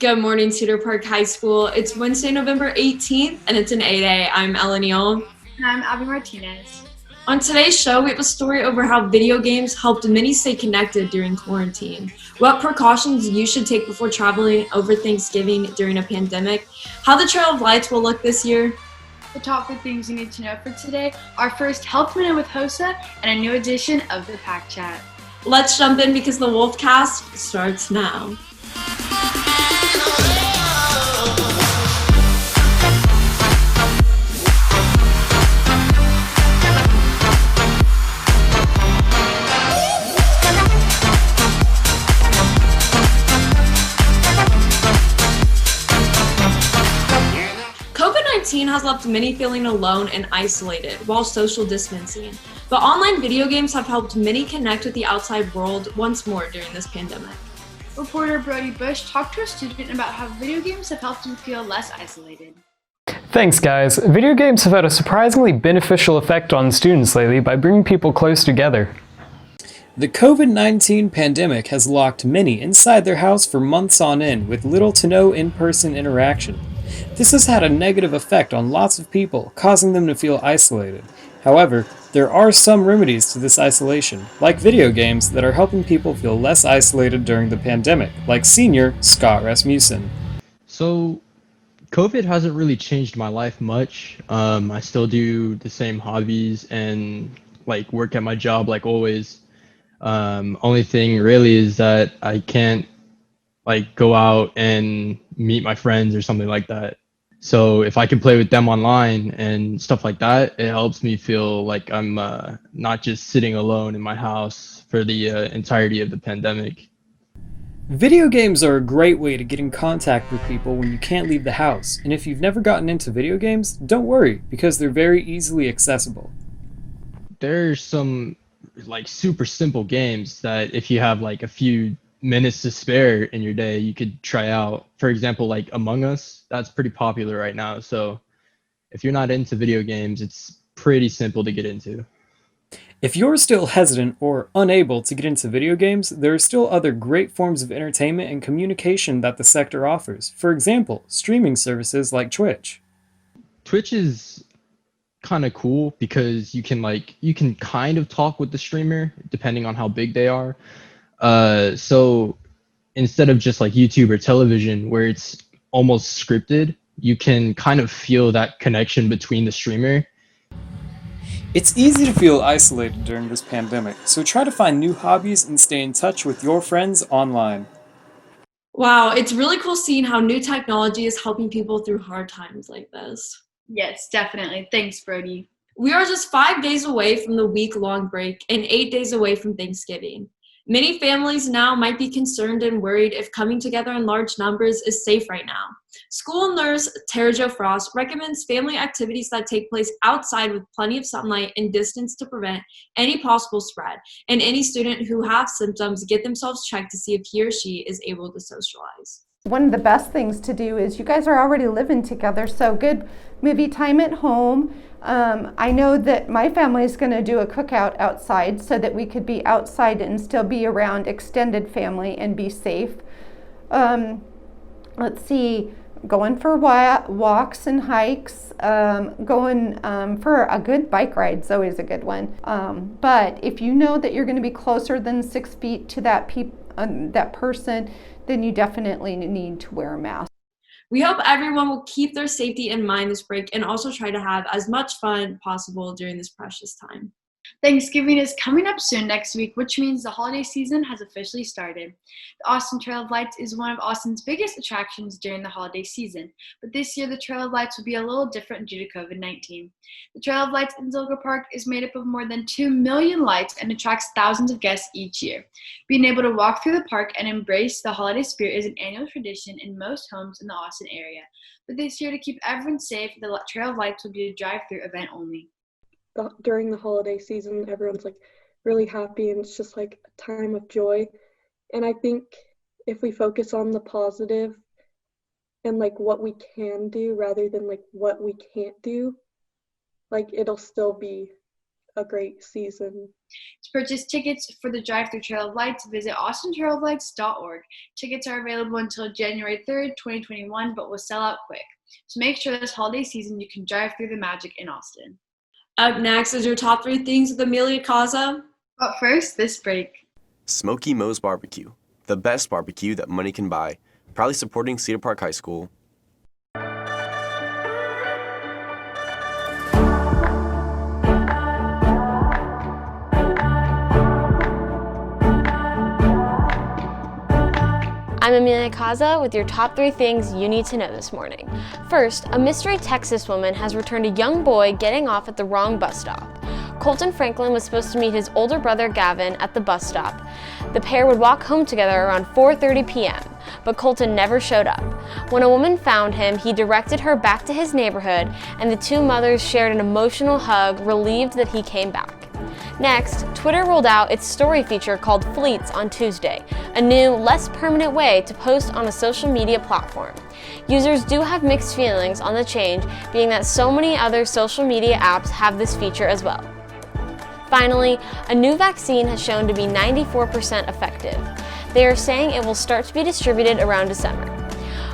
Good morning, Cedar Park High School. It's Wednesday, November 18th, and it's an 8A. I'm Ellen Neal. And I'm Abby Martinez. On today's show, we have a story over how video games helped many stay connected during quarantine, what precautions you should take before traveling over Thanksgiving during a pandemic, how the Trail of Lights will look this year. The top 5 things you need to know for today, our first Health Minute with Hosa, and a new edition of the Pack Chat. Let's jump in because the Wolfcast starts now. COVID-19 has left many feeling alone and isolated while social distancing, but online video games have helped many connect with the outside world once more during this pandemic. Reporter Brody Bush talked to a student about how video games have helped him feel less isolated. Thanks, guys. Video games have had a surprisingly beneficial effect on students lately by bringing people close together. The COVID-19 pandemic has locked many inside their house for months on end with little to no in-person interaction. This has had a negative effect on lots of people, causing them to feel isolated. However, there are some remedies to this isolation, like video games, that are helping people feel less isolated during the pandemic, like senior Scott Rasmussen. So, COVID hasn't really changed my life much. I still do the same hobbies and work at my job like always. Only thing really is that I can't go out and meet my friends or something like that. So if I can play with them online and stuff like that, it helps me feel like I'm not just sitting alone in my house for the entirety of the pandemic. Video games are a great way to get in contact with people when you can't leave the house, and if you've never gotten into video games, don't worry, because they're very easily accessible. There's some super simple games that if you have a few minutes to spare in your day, you could try out. For example, Among Us, that's pretty popular right now. So if you're not into video games, it's pretty simple to get into. If you're still hesitant or unable to get into video games, there are still other great forms of entertainment and communication that the sector offers. For example, streaming services like Twitch. Twitch is kind of cool because you can kind of talk with the streamer depending on how big they are. So instead of just YouTube or television where it's almost scripted, you can kind of feel that connection between the streamer. It's easy to feel isolated during this pandemic, so try to find new hobbies and stay in touch with your friends online. Wow, it's really cool seeing how new technology is helping people through hard times like this. Yes, definitely. Thanks, Brody. We are just 5 days away from the week-long break and 8 days away from Thanksgiving. Many families now might be concerned and worried if coming together in large numbers is safe right now. School nurse Tara Jo Frost recommends family activities that take place outside with plenty of sunlight and distance to prevent any possible spread, and any student who has symptoms get themselves checked to see if he or she is able to socialize. One of the best things to do is you guys are already living together, so good movie time at home. I know that my family is going to do a cookout outside so that we could be outside and still be around extended family and be safe. Let's see, going for walks and hikes, going for a good bike ride is always a good one. But if you know that you're going to be closer than 6 feet to that person, then you definitely need to wear a mask. We hope everyone will keep their safety in mind this break and also try to have as much fun possible during this precious time. Thanksgiving is coming up soon next week, which means the holiday season has officially started. The Austin Trail of Lights is one of Austin's biggest attractions during the holiday season, but this year the Trail of Lights will be a little different due to COVID-19. The Trail of Lights in Zilker Park is made up of more than 2 million lights and attracts thousands of guests each year. Being able to walk through the park and embrace the holiday spirit is an annual tradition in most homes in the Austin area, but this year, to keep everyone safe, the Trail of Lights will be a drive-through event only. During the holiday season, everyone's really happy, and it's just a time of joy. And I think if we focus on the positive and what we can do rather than what we can't do, it'll still be a great season. To purchase tickets for the Drive-Thru Trail of Lights, visit austintrailoflights.org. Tickets are available until January 3rd, 2021, but will sell out quick. So make sure this holiday season you can drive through the magic in Austin. Up next is your top 3 things with Amelia Caza. But first, this break. Smoky Moe's Barbecue, the best barbecue that money can buy. Proudly supporting Cedar Park High School. I'm Amelia Caza with your top 3 things you need to know this morning. First, a mystery Texas woman has returned a young boy getting off at the wrong bus stop. Colton Franklin was supposed to meet his older brother Gavin at the bus stop. The pair would walk home together around 4:30 p.m., but Colton never showed up. When a woman found him, he directed her back to his neighborhood, and the two mothers shared an emotional hug, relieved that he came back. Next, Twitter rolled out its story feature called Fleets on Tuesday, a new, less permanent way to post on a social media platform. Users do have mixed feelings on the change, being that so many other social media apps have this feature as well. Finally, a new vaccine has shown to be 94% effective. They are saying it will start to be distributed around December.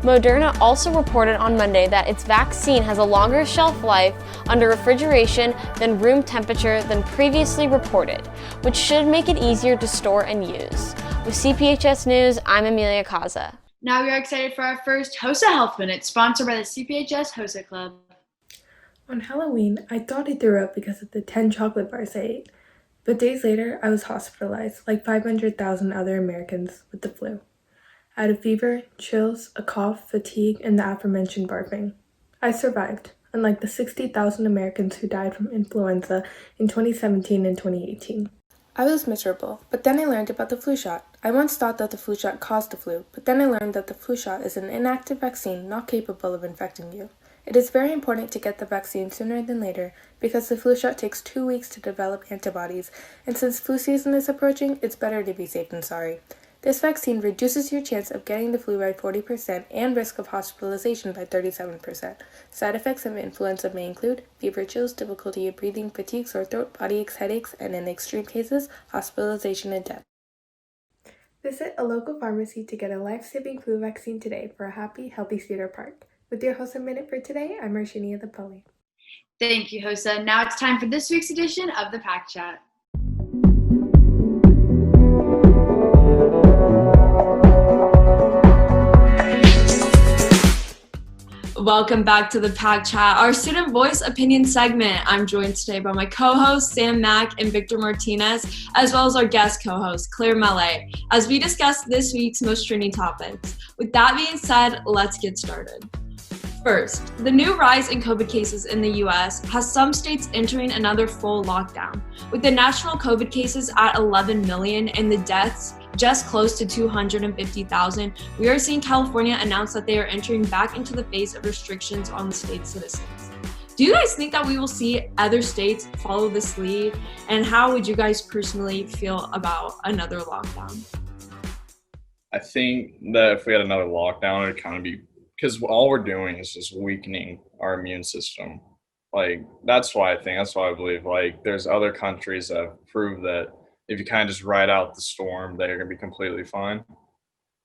Moderna also reported on Monday that its vaccine has a longer shelf life under refrigeration than room temperature than previously reported, which should make it easier to store and use. With CPHS News, I'm Amelia Caza. Now we are excited for our first HOSA Health Minute, sponsored by the CPHS HOSA Club. On Halloween, I thought I threw up because of the 10 chocolate bars I ate, but days later, I was hospitalized like 500,000 other Americans with the flu. I had a fever, chills, a cough, fatigue, and the aforementioned barfing. I survived, unlike the 60,000 Americans who died from influenza in 2017 and 2018. I was miserable, but then I learned about the flu shot. I once thought that the flu shot caused the flu, but then I learned that the flu shot is an inactive vaccine not capable of infecting you. It is very important to get the vaccine sooner than later because the flu shot takes 2 weeks to develop antibodies, and since flu season is approaching, it's better to be safe than sorry. This vaccine reduces your chance of getting the flu by 40% and risk of hospitalization by 37%. Side effects of influenza may include fever, chills, difficulty of breathing, fatigue, sore throat, body aches, headaches, and in extreme cases, hospitalization and death. Visit a local pharmacy to get a life-saving flu vaccine today for a happy, healthy Cedar Park. With your HOSA Minute for today, I'm Marcinia the Poli. Thank you, HOSA. Now it's time for this week's edition of the Pack Chat. Welcome back to the Pack Chat, our student voice opinion segment. I'm joined today by my co-hosts Sam Mack and Victor Martinez, as well as our guest co-host Claire Mallet, as we discuss this week's most trending topics. With that being said, let's get started. First, the new rise in COVID cases in the U.S. has some states entering another full lockdown. With the national COVID cases at 11 million and the deaths just close to 250,000, we are seeing California announce that they are entering back into the phase of restrictions on the state's citizens. Do you guys think that we will see other states follow this lead? And how would you guys personally feel about another lockdown? I think that if we had another lockdown, it'd kind of be, because all we're doing is just weakening our immune system. Like, that's why I believe, like, there's other countries that have proved that if you kind of just ride out the storm, they're going to be completely fine.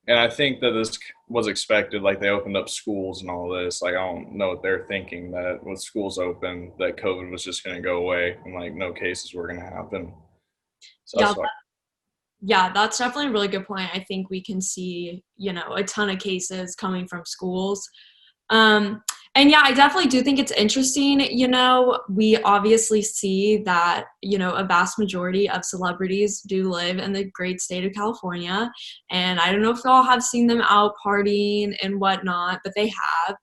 And I think that this was expected, like they opened up schools and all this. Like, I don't know what they're thinking, that with schools open, that COVID was just going to go away and like no cases were going to happen. So that's definitely a really good point. I think we can see, a ton of cases coming from schools. And yeah, I definitely do think it's interesting. We obviously see that, a vast majority of celebrities do live in the great state of California. And I don't know if y'all have seen them out partying and whatnot, but they have.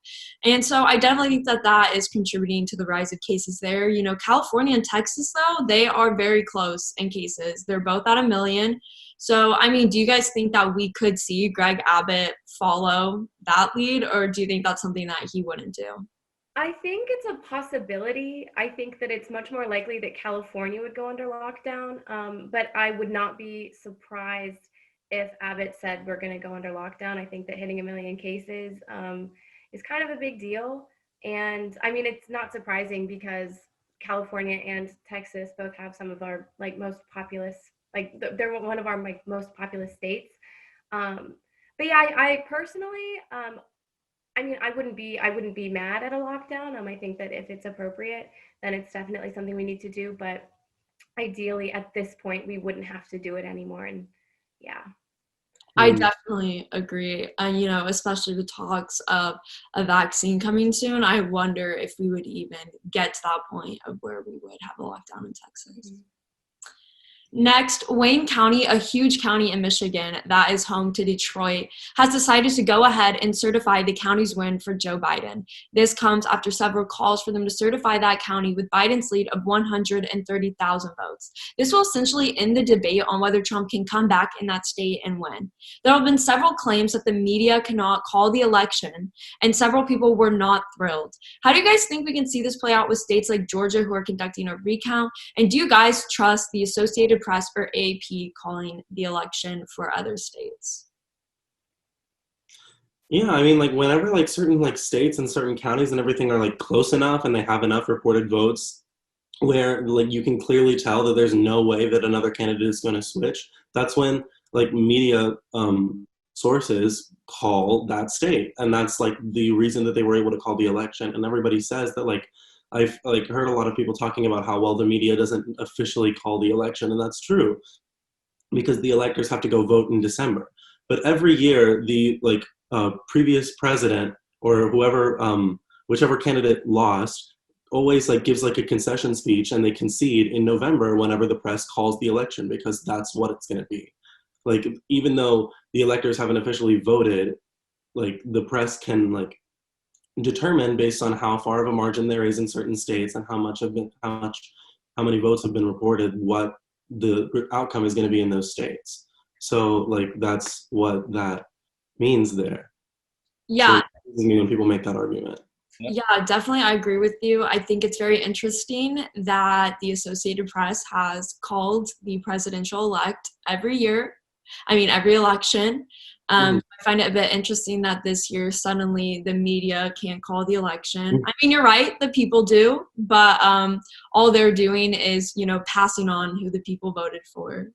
And so I definitely think that that is contributing to the rise of cases there. California and Texas, though, they are very close in cases. They're both at 1 million. So, do you guys think that we could see Greg Abbott follow that lead, or do you think that's something that he wouldn't do? I think it's a possibility. I think that it's much more likely that California would go under lockdown, but I would not be surprised if Abbott said we're going to go under lockdown. I think that hitting 1 million cases is kind of a big deal. And it's not surprising because California and Texas both have some of our like most populous, like they're one of our like most populous states. But yeah, I personally, I mean, I wouldn't be mad at a lockdown. I think that if it's appropriate, then it's definitely something we need to do. But ideally, at this point, we wouldn't have to do it anymore. And yeah. I definitely agree. And, you know, especially the talks of a vaccine coming soon, I wonder if we would even get to that point of where we would have a lockdown in Texas. Next, Wayne County, a huge county in Michigan that is home to Detroit, has decided to go ahead and certify the county's win for Joe Biden. This comes after several calls for them to certify that county with Biden's lead of 130,000 votes. This will essentially end the debate on whether Trump can come back in that state and win. There have been several claims that the media cannot call the election, and several people were not thrilled. How do you guys think we can see this play out with states like Georgia who are conducting a recount? And do you guys trust the Associated Press or AP calling the election for other states? Yeah, I mean, like whenever like certain like states and certain counties and everything are like close enough and they have enough reported votes where like you can clearly tell that there's no way that another candidate is going to switch, that's when like media sources call that state, and that's like the reason that they were able to call the election. And everybody says that like I've like heard a lot of people talking about how well the media doesn't officially call the election, and that's true because the electors have to go vote in December. But every year, the like previous president or whoever, whichever candidate lost, always like gives like a concession speech, and they concede in November whenever the press calls the election because that's what it's going to be. Like even though the electors haven't officially voted, like the press can like determine based on how far of a margin there is in certain states and how many votes have been reported what the outcome is going to be in those states. So like that's what that means there. Yeah. So when people make that argument. Yeah, definitely. I agree with you. I think it's very interesting that the Associated Press has called the presidential elect every year. I mean, every election. I find it a bit interesting that this year suddenly the media can't call the election. I mean, you're right, the people do, but all they're doing is, you know, passing on who the people voted for.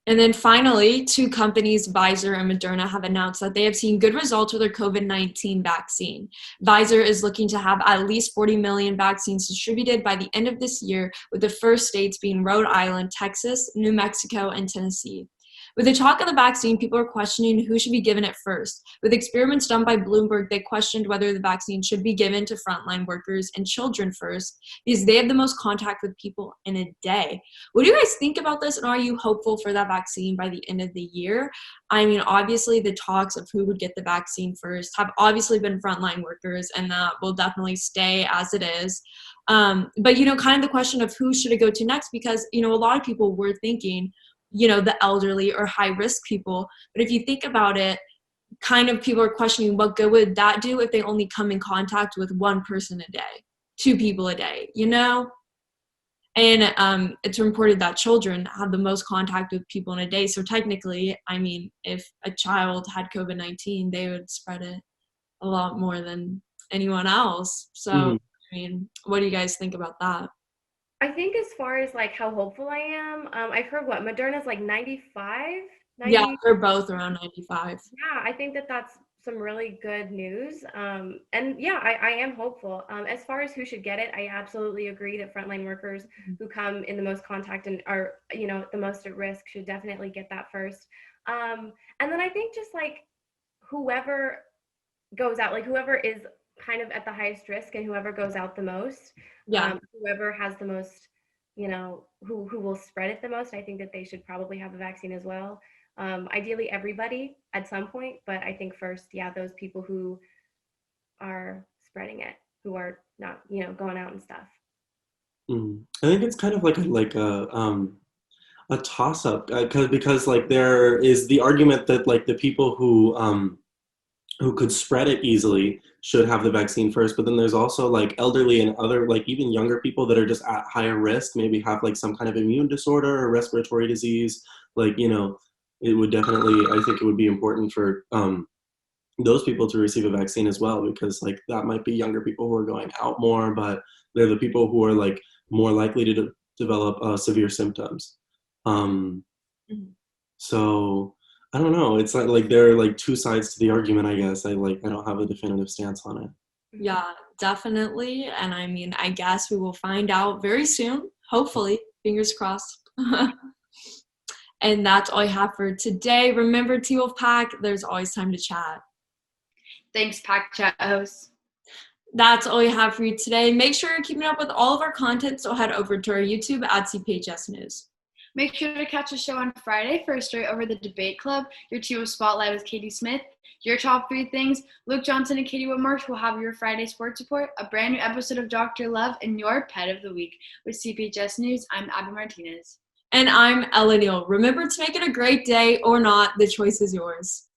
And then finally, two companies, Pfizer and Moderna, have announced that they have seen good results with their COVID-19 vaccine. Pfizer is looking to have at least 40 million vaccines distributed by the end of this year, with the first states being Rhode Island, Texas, New Mexico, and Tennessee. With the talk of the vaccine, people are questioning who should be given it first. With experiments done by Bloomberg, they questioned whether the vaccine should be given to frontline workers and children first, because they have the most contact with people in a day. What do you guys think about this, and are you hopeful for that vaccine by the end of the year? I mean, obviously the talks of who would get the vaccine first have obviously been frontline workers, and that will definitely stay as it is. But, you know, kind of the question of who should it go to next, because, you know, a lot of people were thinking, you know, the elderly or high risk people. But if you think about it, kind of people are questioning what good would that do if they only come in contact with one person a day, two people a day, you know? And it's reported that children have the most contact with people in a day. So technically, I mean, if a child had COVID-19, they would spread it a lot more than anyone else. So, I mean, what do you guys think about that? I think as far as like how hopeful I am, I've heard what Moderna's like 95. 90? Yeah, they're both around 95. Yeah, I think that that's some really good news. And yeah, I am hopeful. As far as who should get it, I absolutely agree that frontline workers who come in the most contact and are, you know, the most at risk should definitely get that first. And then I think just like whoever goes out, like whoever is kind of at the highest risk and whoever goes out the most, whoever has the most, you know, who will spread it the most, I think that they should probably have a vaccine as well. Ideally everybody at some point, but I think first, yeah, those people who are spreading it, who are not, you know, going out and stuff. I think it's kind of like a toss-up because like there is the argument that like the people who could spread it easily should have the vaccine first, but then there's also like elderly and other like even younger people that are just at higher risk, maybe have like some kind of immune disorder or respiratory disease. Like, you know, it would definitely, I think it would be important for those people to receive a vaccine as well, because like that might be younger people who are going out more, but they're the people who are like more likely to develop severe symptoms. So I don't know. It's like there are like two sides to the argument, I guess. I don't have a definitive stance on it. Yeah, definitely. And I mean, I guess we will find out very soon. Hopefully, fingers crossed. And that's all I have for today. Remember, T-Wolf Pack, there's always time to chat. Thanks, Pack Chat host. That's all we have for you today. Make sure you're keeping up with all of our content, so head over to our YouTube at CPHS News. Make sure to catch the show on Friday for a straight over the debate club, your T-Wolf Spotlight with Katie Smith, your top 3 things, Luke Johnson and Katie Whitmarsh will have your Friday sports report, a brand new episode of Dr. Love, and your pet of the week. With CPHS News, I'm Abby Martinez. And I'm Ella Neal. Remember to make it a great day or not, the choice is yours.